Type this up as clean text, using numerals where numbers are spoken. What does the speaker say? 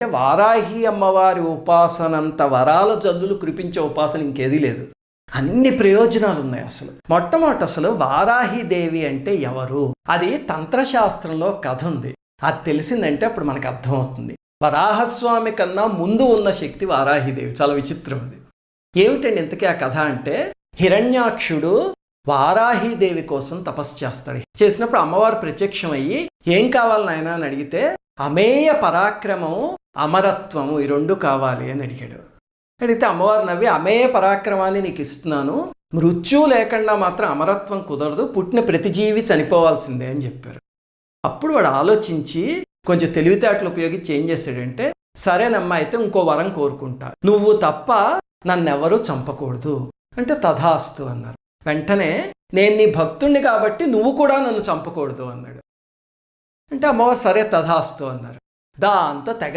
వారాహి అమ్మవారి ఉపాసనంత వరాల జల్లులు కురిపించే ఉపాసన ఇంకేదీ లేదు. అన్ని ప్రయోజనాలు ఉన్నాయి. మొట్టమొదటి వారాహిదేవి అంటే ఎవరు? అది తంత్రశాస్త్రంలో కథ ఉంది. అది తెలిసిందంటే అప్పుడు మనకు అర్థమవుతుంది. వరాహస్వామి కన్నా ముందు ఉన్న శక్తి వారాహిదేవి. చాలా విచిత్రం అది. ఏమిటండి ఇంతకీ ఆ కథ అంటే, హిరణ్యాక్షుడు వారాహిదేవి కోసం తపస్సు చేస్తాడు. చేసినప్పుడు అమ్మవారు ప్రత్యక్షమయ్యి ఏం కావాలి నాయనా అని అడిగితే, అమేయ పరాక్రమము అమరత్వము ఈ రెండు కావాలి అని అడిగాడు. అడిగితే అమ్మవారు నవ్వి, అమేయ పరాక్రమాన్ని నీకు ఇస్తున్నాను, మృత్యు లేకుండా మాత్రం అమరత్వం కుదరదు, పుట్టిన ప్రతి జీవి చనిపోవాల్సిందే అని చెప్పారు. అప్పుడు వాడు ఆలోచించి కొంచెం తెలివితేటలు ఉపయోగించి ఏం చేశాడంటే, సరేనమ్మా అయితే ఇంకో వరం కోరుకుంటా, నువ్వు తప్ప నన్నెవరూ చంపకూడదు అంటే తథాస్తు అన్నారు. వెంటనే నేను నీ భక్తుణ్ణి కాబట్టి నువ్వు కూడా నన్ను చంపకూడదు అన్నాడు. అంటే అమ్మవారు సరే తథాస్తు అన్నారు. దాంతో తెగ